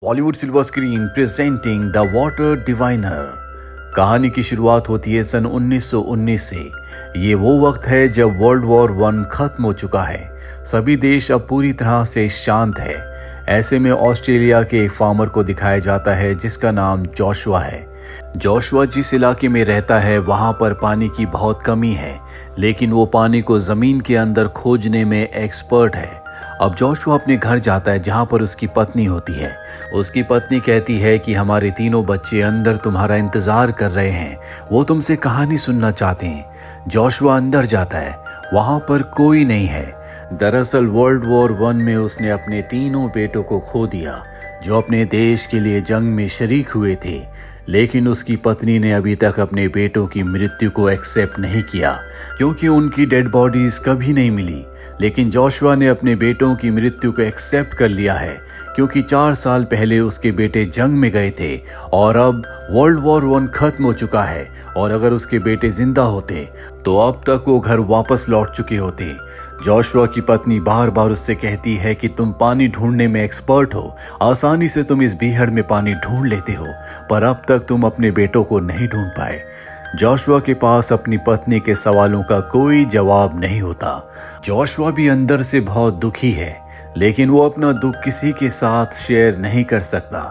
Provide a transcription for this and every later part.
Bollywood silver screen presenting the water diviner. कहानी की शुरुआत होती है सन 1919 से। ये वो वक्त है जब वर्ल्ड वॉर वन खत्म हो चुका है। सभी देश अब पूरी तरह से शांत है। ऐसे में ऑस्ट्रेलिया के एक फार्मर को दिखाया जाता है जिसका नाम जोशुआ है। जोशुआ जिस इलाके में रहता है वहाँ पर पानी की बहुत कमी है, लेकिन वो पानी को ज़मीन के अंदर खोजने में एक्सपर्ट है। अब जोशुआ अपने घर जाता है जहाँ पर उसकी पत्नी होती है। उसकी पत्नी कहती है कि हमारे तीनों बच्चे अंदर तुम्हारा इंतज़ार कर रहे हैं, वो तुमसे कहानी सुनना चाहते हैं। जोशुआ अंदर जाता है, वहाँ पर कोई नहीं है। दरअसल वर्ल्ड वॉर वन में उसने अपने तीनों बेटों को खो दिया जो अपने देश के लिए जंग में शरीक हुए थे, लेकिन उसकी पत्नी ने अभी तक अपने बेटों की मृत्यु को एक्सेप्ट नहीं किया क्योंकि उनकी डेड बॉडीज कभी नहीं मिली। लेकिन जोशुआ ने अपने बेटों की मृत्यु को एक्सेप्ट कर लिया है क्योंकि 4 साल पहले उसके बेटे जंग में गए थे और अब वर्ल्ड वॉर वन खत्म हो चुका है, और अगर उसके बेटे जिंदा होते तो अब तक वो घर वापस लौट चुके होते। जोशुआ की पत्नी बार बार उससे कहती है कि तुम पानी ढूंढने में एक्सपर्ट हो, आसानी से तुम इस बीहड़ में पानी ढूंढ लेते हो, पर अब तक तुम अपने बेटों को नहीं ढूंढ पाए। जोशुआ के पास अपनी पत्नी के सवालों का कोई जवाब नहीं होता। जोशुआ भी अंदर से बहुत दुखी है, लेकिन वो अपना दुख किसी के साथ शेयर नहीं कर सकता।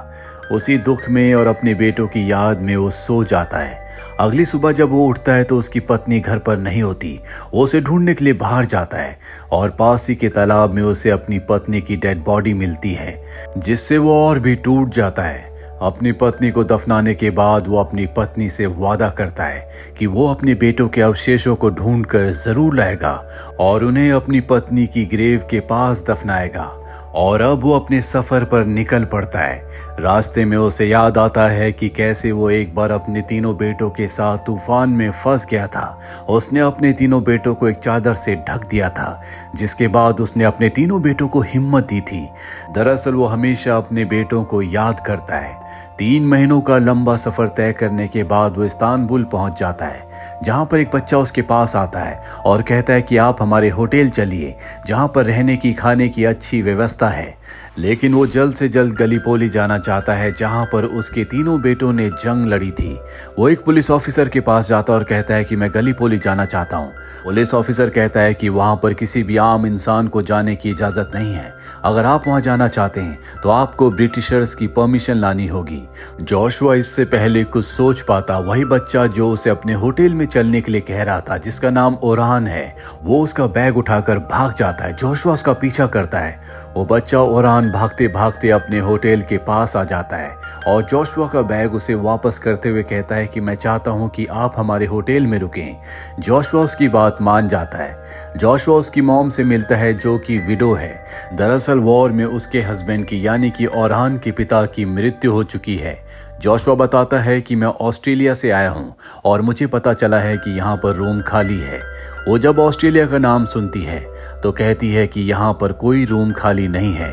उसी दुख में और अपने बेटों की याद में वो सो जाता है। अगली सुबह जब वो उठता है तो उसकी पत्नी घर पर नहीं होती। वो उसे ढूंढने के लिए बाहर जाता है और पास ही के तालाब में उसे अपनी पत्नी की डेड बॉडी मिलती है, जिससे वो और भी टूट जाता है। अपनी पत्नी को दफनाने के बाद वो अपनी पत्नी से वादा करता है कि वो अपने बेटों के अवशेषों को ढूंढकर जरूर लाएगा और उन्हें अपनी पत्नी की ग्रेव के पास दफनाएगा। और अब वो अपने सफर पर निकल पड़ता है। रास्ते में उसे याद आता है कि कैसे वो एक बार अपने तीनों बेटों के साथ तूफान में फंस गया था। उसने अपने तीनों बेटों को एक चादर से ढक दिया था, जिसके बाद उसने अपने तीनों बेटों को हिम्मत दी थी। दरअसल वो हमेशा अपने बेटों को याद करता है। 3 महीनों का लंबा सफर तय करने के बाद वो इस्तांबुल पहुंच जाता है, जहां पर एक बच्चा उसके पास आता है और कहता है कि आप हमारे होटल चलिए, जहां पर रहने की खाने की अच्छी व्यवस्था है। लेकिन वो जल्द से जल्द गलीपोली जाना चाहता है जहां पर उसके तीनों बेटों ने जंग लड़ी थी। वो एक पुलिस ऑफिसर के पास जाता है और कहता है कि मैं गलीपोली जाना चाहता हूं। पुलिस ऑफिसर कहता है कि वहां पर किसी भी आम इंसान को जाने की इजाजत नहीं है। अगर आप वहां जाना चाहते हैं तो आपको ब्रिटिशर्स की परमिशन लानी होगी। जोशुआ इससे पहले कुछ सोच पाता, वही बच्चा जो उसे अपने होटल में चलने के लिए कह रहा था, जिसका नाम ओरान है, वो उसका बैग उठाकर भाग जाता है। जोशुआ उसका पीछा करता है। वो बच्चा ओरान भागते भागते अपने होटल के पास आ जाता है और जोशुआ का बैग उसे वापस करते हुए कहता है कि मैं चाहता हूं कि आप हमारे होटल में रुकें। जोशुआ उसकी बात मान जाता है। जोशुआ उसकी मॉम से मिलता है जो कि विडो है। दरअसल वॉर में उसके हस्बैंड की यानी कि ओरान के पिता की मृत्यु हो चुकी है। जोशुआ बताता है कि मैं ऑस्ट्रेलिया से आया हूं और मुझे पता चला है कि यहाँ पर रूम खाली है। वो जब ऑस्ट्रेलिया का नाम सुनती है तो कहती है कि यहाँ पर कोई रूम खाली नहीं है।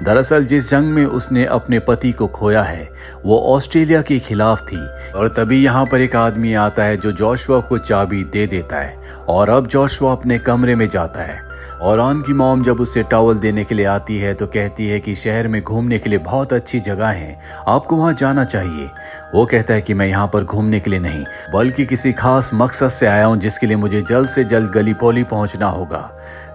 दरअसल जिस जंग में उसने अपने पति को खोया है वो ऑस्ट्रेलिया के खिलाफ थी, और तभी यहाँ पर एक आदमी आता है जो जोशुआ को चाबी दे देता है। और अब जोशुआ अपने कमरे में जाता है। ओरान की मॉम जब उसे टॉवल देने के लिए आती है तो कहती है कि शहर में घूमने के लिए बहुत अच्छी जगह है, आपको वहां जाना चाहिए। वो कहता है कि मैं यहाँ पर घूमने के लिए नहीं बल्कि किसी खास मकसद से आया हूँ, जिसके लिए मुझे जल्द से जल्द गलीपोली पहुँचना होगा।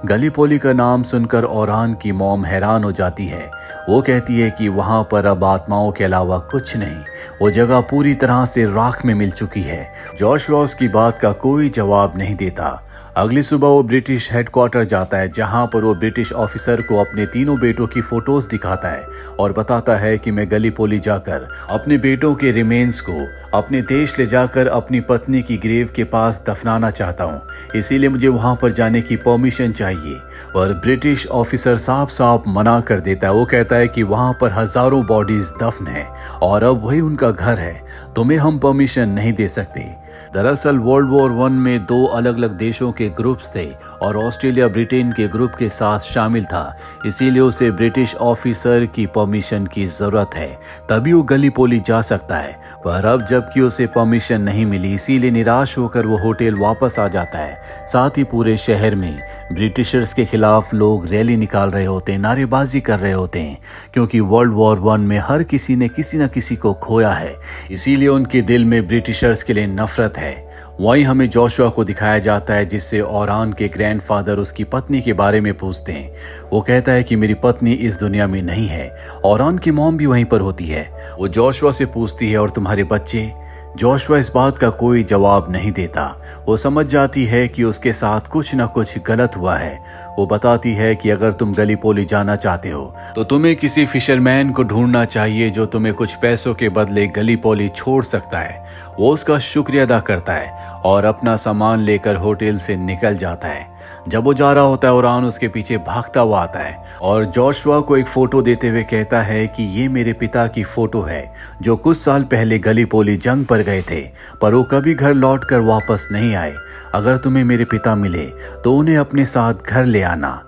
गलीपोली का नाम सुनकर ओरान की मॉम हैरान हो जाती है। वो कहती है कि वहाँ पर अब आत्माओं के अलावा कुछ नहीं, वो जगह पूरी तरह से राख में मिल चुकी है। जोशुआ उसकी बात का कोई जवाब नहीं देता। अगली सुबह वो ब्रिटिश हेडक्वार्टर जाता है, जहां पर वो ब्रिटिश ऑफिसर को अपने तीनों बेटों की फोटोज दिखाता है और बताता है कि मैं गलीपोली जाकर अपने बेटों के रिमेन्स को अपने देश ले जाकर अपनी पत्नी की ग्रेव के पास दफनाना चाहता हूं, इसीलिए मुझे वहां पर जाने की परमिशन चाहिए। पर ब्रिटिश ऑफिसर साफ साफ मना कर देता है। वो कहता है कि वहां पर हजारों बॉडीज दफन है और अब वही उनका घर है, तुम्हें हम परमिशन नहीं दे सकते। दरअसल वर्ल्ड वॉर वन में 2 अलग अलग देशों के ग्रुप्स थे और ऑस्ट्रेलिया ब्रिटेन के ग्रुप के साथ शामिल था, इसीलिए उसे ब्रिटिश ऑफिसर की परमिशन की जरूरत है, तभी वो गलीपोली जा सकता है। पर अब जबकि उसे परमिशन नहीं मिली, इसीलिए निराश होकर वो होटल वापस आ जाता है। साथ ही पूरे शहर में ब्रिटिशर्स के खिलाफ लोग रैली निकाल रहे होते हैं, नारेबाजी कर रहे होते हैं, क्योंकि वर्ल्ड वॉर वन में हर किसी ने किसी न किसी को खोया है, इसीलिए उनके दिल में ब्रिटिशर्स के लिए नफरत है। वहीं हमें जोशुआ को दिखाया जाता है, जिससे ओरान के ग्रैंडफादर उसकी पत्नी के बारे में पूछते हैं। वो कहता है कि मेरी पत्नी इस दुनिया में नहीं है। ओरान की मॉम भी वहीं पर होती है। वो जोशुआ से पूछती है, और तुम्हारे बच्चे? जोशुआ इस बात का कोई जवाब नहीं देता। वो समझ जाती है कि उसके साथ कुछ न कुछ गलत हुआ है। वो बताती है कि अगर तुम गलीपोली जाना चाहते हो तो तुम्हें किसी फिशरमैन को ढूंढना चाहिए जो तुम्हें कुछ पैसों के बदले गलीपोली छोड़ सकता है। वो उसका शुक्रिया अदा करता है और अपना सामान लेकर होटल से निकल जाता है। जब वो जा रहा होता है, ओरान उसके पीछे भागता हुआ आता है और जोशुआ को एक फोटो देते हुए कहता है कि ये मेरे पिता की फोटो है, जो कुछ साल पहले गलीपोली जंग पर गए थे, पर वो कभी घर लौटकर वापस नहीं आए। अगर तुम्हें मेरे पिता मिले तो उन्हें अपने साथ घर ले आना।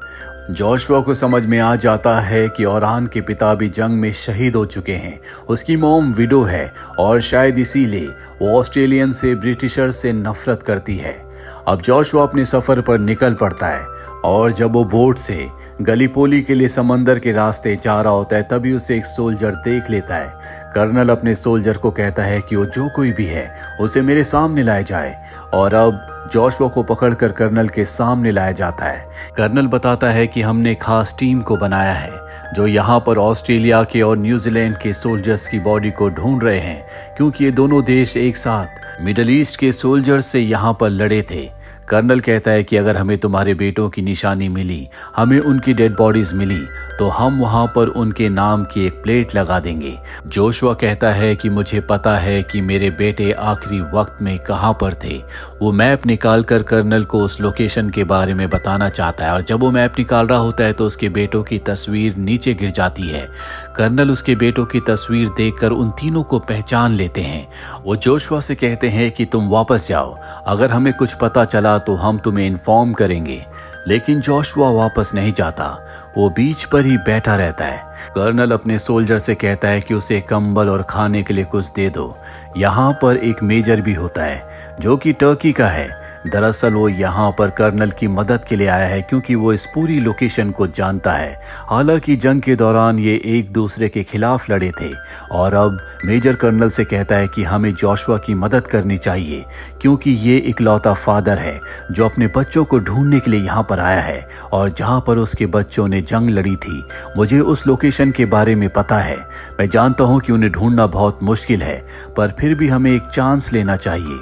जोशुआ को समझ में आ जाता है कि ओरान के पिता भी जंग में शहीद हो चुके हैं। उसकी मॉम विडो है और शायद इसीलिए वो ऑस्ट्रेलियन से, ब्रिटिशर से नफरत करती है। अब जोशुआ अपने सफर पर निकल पड़ता है और जब वो बोट से गलीपोली के लिए समंदर के रास्ते जा रहा होता है, तभी उसे एक सोल्जर देख लेता है। कर्नल अपने सोल्जर को कहता है कि वो जो कोई भी है उसे मेरे सामने लाया जाए, और अब जोशुआ को पकड़कर कर्नल के सामने लाया जाता है। कर्नल बताता है कि हमने खास टीम को बनाया है जो यहाँ पर ऑस्ट्रेलिया के और न्यूजीलैंड के सोल्जर्स की बॉडी को ढूंढ रहे हैं, क्योंकि ये दोनों देश एक साथ मिडल ईस्ट के सोल्जर्स से यहाँ पर लड़े थे। कर्नल कहता है कि अगर हमें तुम्हारे बेटों की निशानी मिली, हमें उनकी डेड बॉडीज मिली, तो हम वहां पर उनके नाम की एक प्लेट लगा देंगे। जोशुआ कहता है कि मुझे पता है कि मेरे बेटे आखिरी वक्त में कहां पर थे। वो मैप निकाल कर कर्नल को उस लोकेशन के बारे में बताना चाहता है, और जब वो मैप निकाल रहा होता है तो उसके बेटों की तस्वीर नीचे गिर जाती है। कर्नल उसके बेटों की तस्वीर देखकर उन तीनों को पहचान लेते हैं। वो जोशुआ से कहते हैं कि तुम वापस जाओ, अगर हमें कुछ पता चला तो हम तुम्हें इन्फॉर्म करेंगे। लेकिन जोशुआ वापस नहीं जाता, वो बीच पर ही बैठा रहता है। कर्नल अपने सोल्जर से कहता है कि उसे कंबल और खाने के लिए कुछ दे दो। यहाँ पर एक मेजर भी होता है जो कि टर्की का है। दरअसल वो यहाँ पर कर्नल की मदद के लिए आया है, क्योंकि वो इस पूरी लोकेशन को जानता है। हालांकि जंग के दौरान ये एक दूसरे के खिलाफ लड़े थे, और अब मेजर कर्नल से कहता है कि हमें जोशुआ की मदद करनी चाहिए, क्योंकि ये इकलौता फादर है जो अपने बच्चों को ढूंढने के लिए यहाँ पर आया है, और जहाँ पर उसके बच्चों ने जंग लड़ी थी, मुझे उस लोकेशन के बारे में पता है। मैं जानता हूँ कि उन्हें ढूंढना बहुत मुश्किल है, पर फिर भी हमें एक चांस लेना चाहिए।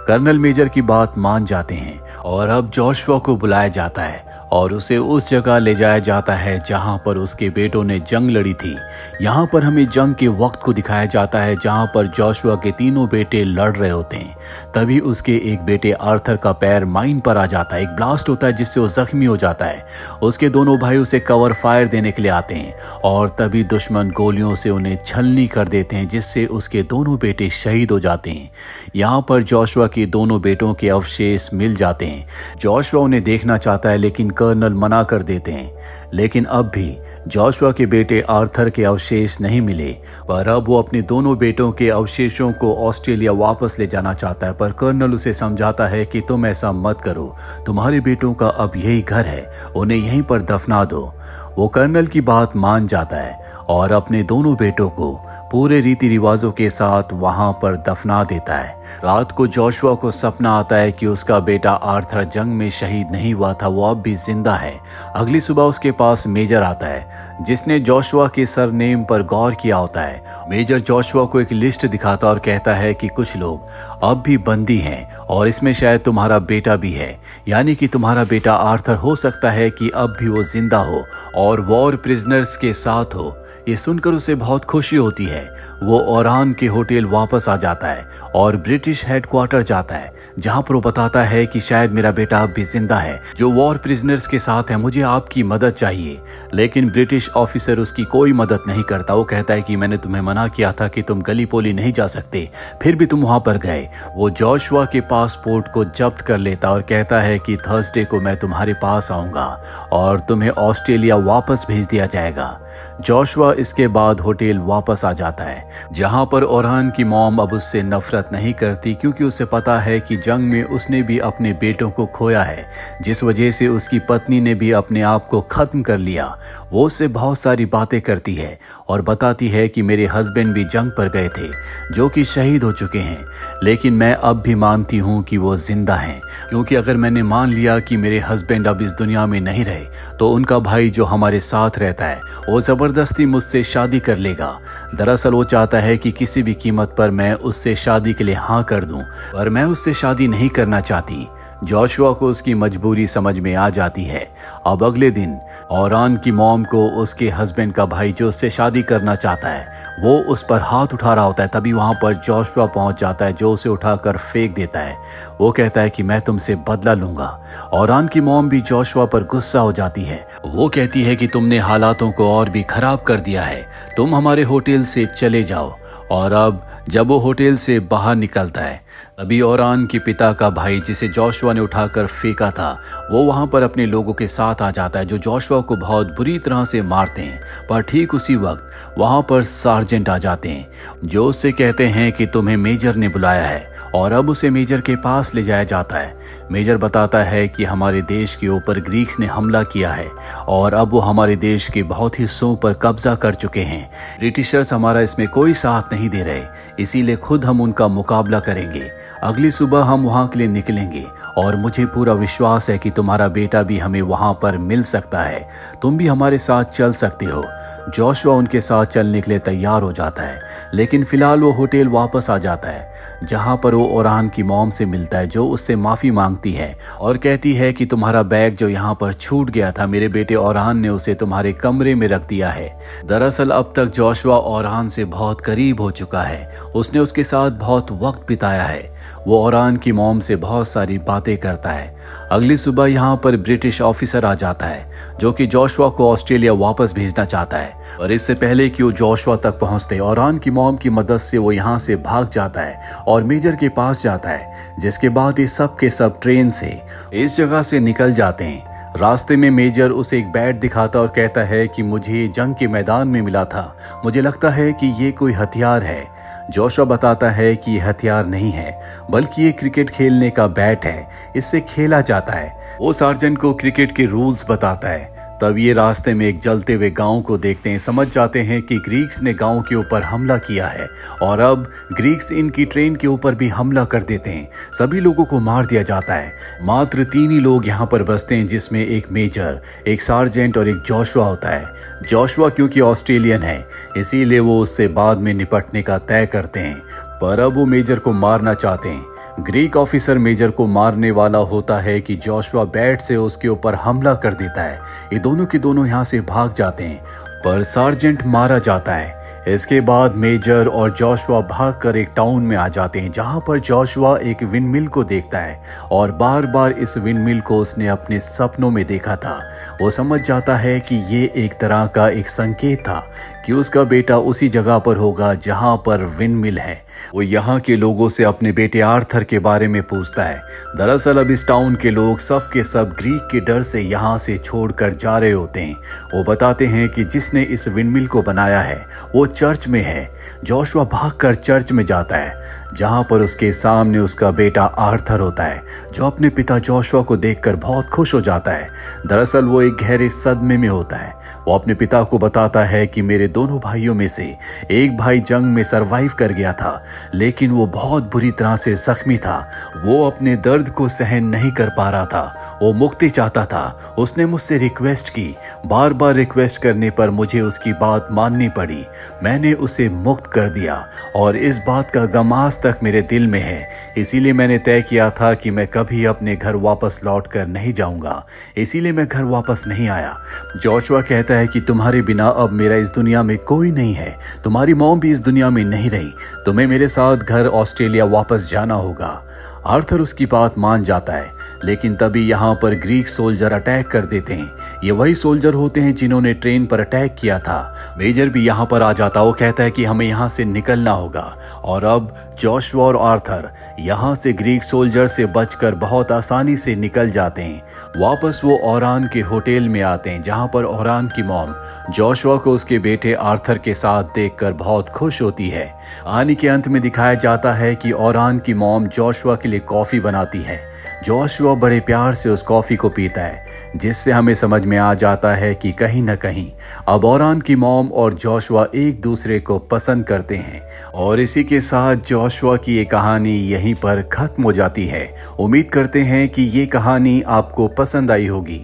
कर्नल मेजर की बात मान जाते हैं और अब जोशुआ को बुलाया जाता है और उसे उस जगह ले जाया जाता है जहां पर उसके बेटों ने जंग लड़ी थी। यहां पर हमें जंग के वक्त को दिखाया जाता है जहां पर जोशुआ के तीनों बेटे लड़ रहे होते हैं। तभी उसके एक बेटे आर्थर का पैर माइन पर आ जाता है। एक ब्लास्ट होता है जिससे वो जख्मी हो जाता है। उसके दोनों भाई उसे कवर फायर देने के लिए आते हैं और तभी दुश्मन गोलियों से उन्हें छलनी कर देते हैं, जिससे उसके दोनों बेटे शहीद हो जाते हैं। यहाँ पर जोशुआ के दोनों बेटों के अवशेष मिल जाते हैं। जोशुआ उन्हें देखना चाहता है, लेकिन कर्नल मना कर देते हैं। लेकिन अब भी जोशुआ के बेटे आर्थर के अवशेष नहीं मिले, पर अब वो अपने दोनों बेटों के अवशेषों को ऑस्ट्रेलिया वापस ले जाना चाहता है। पर कर्नल उसे समझाता है कि तुम ऐसा मत करो, तुम्हारे बेटों का अब यही घर है, उन्हें यहीं पर दफना दो। वो कर्नल की बात मान जाता है और अपने दोनों बेटों को पूरे रीति रिवाजों के साथ वहां पर दफना देता है। रात को जोशुआ को सपना आता है कि उसका बेटा आर्थर जंग में शहीद नहीं हुआ था, वो अब भी जिंदा है। अगली सुबह उसके पास मेजर आता है जिसने जोशुआ के सरनेम पर गौर किया होता है। मेजर जोशुआ को एक लिस्ट दिखाता और कहता है कि कुछ लोग अब भी बंदी हैं और इसमें शायद तुम्हारा बेटा भी है, यानी कि तुम्हारा बेटा आर्थर हो सकता है कि अब भी वो जिंदा हो और वॉर प्रिजनर्स के साथ हो। ये सुनकर उसे बहुत खुशी होती है। वो ओरान के होटल वापस आ जाता है और ब्रिटिश हेडक्वार्टर जाता है, जहां पर वो बताता है कि शायद मेरा बेटा अब भी जिंदा है, जो वॉर प्रिजनर्स के साथ है, मुझे आपकी मदद चाहिए। लेकिन ब्रिटिश ऑफिसर उसकी कोई मदद नहीं करता। वो कहता है कि मैंने तुम्हें मना किया था कि तुम गलीपोली नहीं जा सकते, फिर भी तुम वहां पर गए। वो जोशुआ के पासपोर्ट को जब्त कर लेता और कहता है कि थर्सडे को मैं तुम्हारे पास आऊंगा और तुम्हें ऑस्ट्रेलिया वापस भेज दिया जाएगा। जोशुआ इसके बाद होटल वापस आ जाता है, जहां पर ओरान की मॉम अब उससे नफरत नहीं करती, क्योंकि उसे पता है कि जंग में उसने भी अपने बेटों को खोया है, जिस वजह से उसकी पत्नी ने भी अपने आप को खत्म कर लिया। वो उससे बहुत सारी बातें करती है और बताती है कि मेरे हस्बैंड भी जंग पर गए थे, जो कि शहीद हो चुके हैं, लेकिन मैं अब भी मानती हूँ कि वो जिंदा हैं, क्योंकि अगर मैंने मान लिया कि मेरे हस्बैंड अब इस दुनिया में नहीं रहे, तो उनका भाई जो हमारे साथ रहता है वो जबरदस्ती मुझसे शादी कर लेगा। दरअसल वो चाहता है कि किसी भी कीमत पर मैं उससे शादी के लिए हाँ कर दूं, पर मैं उससे शादी नहीं करना चाहती। जोशुआ को उसकी मजबूरी समझ में आ जाती है। अब अगले दिन ओरान की मॉम को उसके हस्बैंड का भाई जो उससे शादी करना चाहता है, वो उस पर हाथ उठा रहा होता है। तभी वहां पर जोशुआ पहुंच जाता है, जो उसे उठाकर फेंक देता है। वो कहता है कि मैं तुमसे बदला लूंगा। ओरान की मॉम भी जोशुआ पर गुस्सा हो जाती है। वो कहती है कि तुमने हालातों को और भी खराब कर दिया है, तुम हमारे होटल से चले जाओ। और अब जब वो होटल से बाहर निकलता है, तभी ओरान के पिता का भाई, जिसे जोशुआ ने उठाकर फेंका था, वो वहां पर अपने लोगों के साथ आ जाता है, जो जोशुआ को बहुत बुरी तरह से मारते हैं। पर ठीक उसी वक्त वहां पर सार्जेंट आ जाते हैं, जो उससे कहते हैं कि तुम्हें मेजर ने बुलाया है, और अब उसे मेजर के पास ले जाया जाता है। मेजर बताता है कि हमारे देश के ऊपर ग्रीक्स ने हमला किया है और अब वो हमारे देश के बहुत हिस्सों पर कब्जा कर चुके हैं। ब्रिटिशर्स हमारा इसमें कोई साथ नहीं दे रहे, इसीलिए खुद हम उनका मुकाबला करेंगे। अगली सुबह हम वहां के लिए निकलेंगे और मुझे पूरा विश्वास है कि तुम्हारा बेटा भी हमें वहां पर मिल सकता है, तुम भी हमारे साथ चल सकते हो। जोशुआ उनके साथ चलने के लिए तैयार हो जाता है, लेकिन फिलहाल वो होटल वापस आ जाता है, जहां पर वो ओरान की मॉम से मिलता है, जो उससे माफी मांगती है और कहती है कि तुम्हारा बैग जो यहाँ पर छूट गया था, मेरे बेटे ओरान ने उसे तुम्हारे कमरे में रख दिया है। दरअसल अब तक जोशुआ ओरान से बहुत करीब हो चुका है, उसने उसके साथ बहुत वक्त बिताया है। वो ओरान की मॉम से बहुत सारी बातें करता है। अगली सुबह यहाँ पर ब्रिटिश ऑफिसर आ जाता है, जो कि जोशुआ को ऑस्ट्रेलिया वापस भेजना चाहता है। और इससे पहले कि वो जोशुआ तक पहुँचते, ओरान की मॉम की मदद से वो यहाँ से भाग जाता है और मेजर के पास जाता है, जिसके बाद ये सब के सब ट्रेन से इस जगह से निकल जाते हैं। रास्ते में मेजर उसे एक बैट दिखाता और कहता है कि मुझे जंग के मैदान में मिला था, मुझे लगता है कि ये कोई हथियार है। जोशुआ बताता है कि ये हथियार नहीं है, बल्कि ये क्रिकेट खेलने का बैट है, इससे खेला जाता है। वो सार्जेंट को क्रिकेट के रूल्स बताता है। तब ये रास्ते में एक जलते हुए गांव को देखते हैं, समझ जाते हैं कि ग्रीक्स ने गांव के ऊपर हमला किया है और अब ग्रीक्स इनकी ट्रेन के ऊपर भी हमला कर देते हैं। सभी लोगों को मार दिया जाता है। मात्र 3 ही लोग यहाँ पर बचते हैं, जिसमें एक मेजर, एक सार्जेंट और एक जोशुआ होता है। जोशुआ क्योंकि ऑस्ट्रेलियन है, इसीलिए वो उससे बाद में निपटने का तय करते हैं, पर अब वो मेजर को मारना चाहते हैं। ग्रीक ऑफिसर मेजर को मारने वाला होता है कि जोशुआ बैट से उसके ऊपर हमला कर देता है। ये दोनों के दोनों यहाँ से भाग जाते हैं, पर सार्जेंट मारा जाता है। इसके बाद मेजर और जोशुआ भागकर एक टाउन में आ जाते हैं, जहां पर जोशुआ एक विंडमिल को देखता है और बार बार इस विंडमिल को उसने अपने सपनों में देखा था। वो समझ जाता है कि ये एक तरह का एक संकेत था कि उसका बेटा उसी जगह पर होगा जहां पर विंडमिल है। वो यहाँ के लोगों से अपने बेटे आर्थर के बारे में पूछता है। दरअसल अब इस टाउन के लोग सब के सब ग्रीक के डर से यहाँ से छोड़कर जा रहे होते हैं। वो बताते हैं कि जिसने इस विंडमिल को बनाया है वो चर्च में है। जोशुआ भागकर चर्च में जाता है, जहां पर उसके सामने उसका बेटा आर्थर होता है, जो अपने पिता जोशुआ को देखकर बहुत खुश हो जाता है। दरअसल वो एक गहरे सदमे में होता है। वो अपने पिता को बताता है कि मेरे दोनों भाइयों में से एक भाई जंग में सरवाइव कर गया था, लेकिन वो बहुत बुरी तरह से जख्मी था। वो अपने दर्द को सहन नहीं कर पा रहा था, वो मुक्ति चाहता था। उसने मुझसे रिक्वेस्ट की, बार बार रिक्वेस्ट करने पर मुझे उसकी बात माननी पड़ी। मैंने उसे मुक्त कर दिया और इस बात का गम आज तक मेरे दिल में है। इसीलिए मैंने तय किया था कि मैं कभी अपने घर वापस लौट कर नहीं जाऊंगा, इसीलिए मैं घर वापस नहीं आया। जोशुआ कहता है कि तुम्हारे बिना अब मेरा इस दुनिया में कोई नहीं है, तुम्हारी मॉम भी इस दुनिया में नहीं रही, तुम्हें मेरे साथ घर ऑस्ट्रेलिया वापस जाना होगा। आर्थर उसकी बात मान जाता है, लेकिन तभी यहाँ पर ग्रीक सोल्जर अटैक कर देते हैं। ये वही सोल्जर होते हैं जिन्होंने ट्रेन पर अटैक किया था। मेजर भी यहाँ पर आ जाता, वो कहता है कि हमें यहाँ से निकलना होगा। और अब जोशुआ और आर्थर यहाँ से ग्रीक सोल्जर से बचकर बहुत आसानी से निकल जाते हैं। वापस वो ओरान के होटल में आते हैं, जहाँ पर ओरान की मॉम जोशुआ को उसके बेटे आर्थर के साथ देखकर बहुत खुश होती है। कहानी के अंत में दिखाया जाता है कि ओरान की मॉम जोशुआ के लिए कॉफी बनाती है। जोशुआ बड़े प्यार से उस कॉफी को पीता है, जिससे हमें समझ में आ जाता है कि कहीं न कहीं अब ओरान की मॉम और जोशुआ एक दूसरे को पसंद करते हैं। और इसी के साथ जोशुआ की ये कहानी यहीं पर खत्म हो जाती है। उम्मीद करते हैं कि ये कहानी आपको पसंद आई होगी।